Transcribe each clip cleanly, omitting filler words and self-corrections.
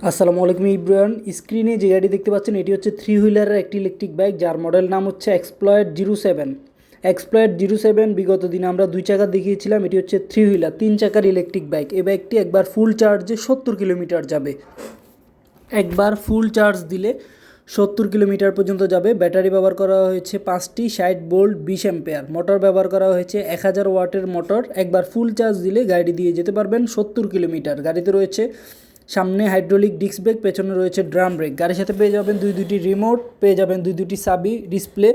আসসালামু আলাইকুম ইব্রাহিম। স্ক্রিনে যে গাড়ি দেখতে পাচ্ছেন এটি হচ্ছে থ্রি হুইলারের একটি ইলেকট্রিক বাইক, যার মডেল নাম হচ্ছে এক্সপ্লয়েড 07। এক্সপ্লয়েড 07 বিগত দিনে আমরা 2 চাকা দেখিয়েছিলাম। এটি হচ্ছে থ্রি হুইলার 3 চাকার ইলেকট্রিক বাইক। এই বাইকটি একবার ফুল চার্জে 70 কিলোমিটার যাবে। একবার ফুল চার্জ দিলে 70 কিলোমিটার পর্যন্ত যাবে। ব্যাটারি ব্যবহার করা হয়েছে 5টি 60 ভোল্ট 20 অ্যাম্পিয়ার। মোটর ব্যবহার করা হয়েছে 1000 ওয়াটের মোটর। একবার ফুল চার্জ দিলে গাড়ি দিয়ে যেতে পারবেন 70 কিলোমিটার। গাড়িতে রয়েছে সামনে হাইড্রোলিক ডিস্ক ব্রেক, পেছনে রয়েছে ড্রাম ব্রেক। গাড়ির সাথে পেয়ে যাবেন দুটি রিমোট, পেয়ে যাবেন দুটি চাবি। ডিসপ্লে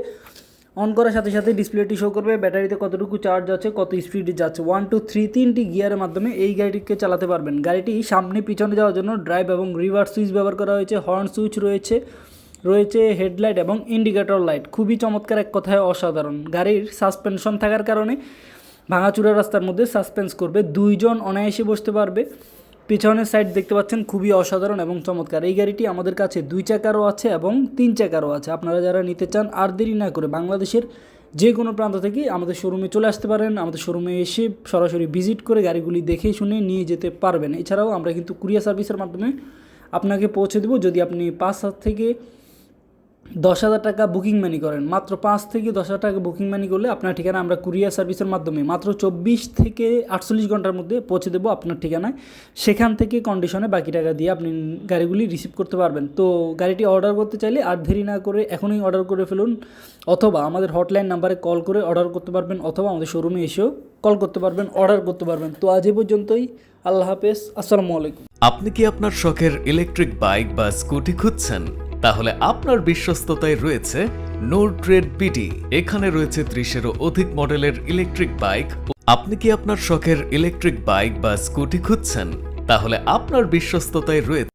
অন করার সাথে সাথে ডিসপ্লেটি শো করবে ব্যাটারিতে কতটুকু চার্জ আছে, কত স্পিডে যাচ্ছে। 1 2 3 তিনটি গিয়ারের মাধ্যমে এই গাড়িটিকে চালাতে পারবেন। গাড়িটি সামনে পিছনে যাওয়ার জন্য ড্রাইভ এবং রিভার্স সুইচ ব্যবহার করা হয়েছে। হর্ন সুইচ রয়েছে হেডলাইট এবং ইন্ডিকেটর লাইট। খুবই চমৎকার, এক কথায় অসাধারণ। গাড়ির সাসপেনশন থাকার কারণে ভাঙাচুরা রাস্তার মধ্যে সাসপেন্স করবে, 2 জন অনায়াসে বসতে পারবে। পিছনের সাইড দেখতে পাচ্ছেন, খুবই অসাধারণ এবং চমৎকার। এই গাড়িটি আমাদের কাছে 2 চাকারও আছে এবং 3 চাকারও আছে। আপনারা যারা নিতে চান আর দেরি না করে বাংলাদেশের যে কোনো প্রান্ত থেকে আমাদের শোরুমে চলে আসতে পারেন। আমাদের শোরুমে এসে সরাসরি ভিজিট করে গাড়িগুলি দেখে শুনে নিয়ে যেতে পারবেন। এছাড়াও আমরা কিন্তু কুরিয়ার সার্ভিসের মাধ্যমে আপনাকে পৌঁছে দেবো। যদি আপনি 5,000 থেকে 10,000 টাকা বুকিং মানি করেন, মাত্র 5 থেকে 10,000 টাকা বুকিং মানি করলে আপনার ঠিকানা আমরা কুরিয়ার সার্ভিসের মাধ্যমে মাত্র 24 থেকে 48 ঘন্টার মধ্যে পৌঁছে দেবো আপনার ঠিকানায়। সেখান থেকে কন্ডিশনে বাকি টাকা দিয়ে আপনি গাড়িগুলি রিসিভ করতে পারবেন। তো গাড়িটি অর্ডার করতে চাইলে আর দেরি না করে এখনই অর্ডার করে ফেলুন, অথবা আমাদের হটলাইন নাম্বারে কল করে অর্ডার করতে পারবেন, অথবা আমাদের শোরুমে এসেও কল করতে পারবেন, অর্ডার করতে পারবেন। তো আজ এ পর্যন্তই। আল্লাহ হাফেজ, আসসালামু আলাইকুম। আপনি কি আপনার শখের ইলেকট্রিক বাইক বা স্কুটি খুঁজছেন? তাহলে আপনার বিশ্বস্ততায় রয়েছে নোর ট্রেড বিডি। এখানে রয়েছে 30-এরও অধিক মডেলের ইলেকট্রিক বাইক। আপনি কি আপনার শখের ইলেকট্রিক বাইক বা স্কুটি খুঁজছেন? তাহলে আপনার বিশ্বস্ততায় রয়েছে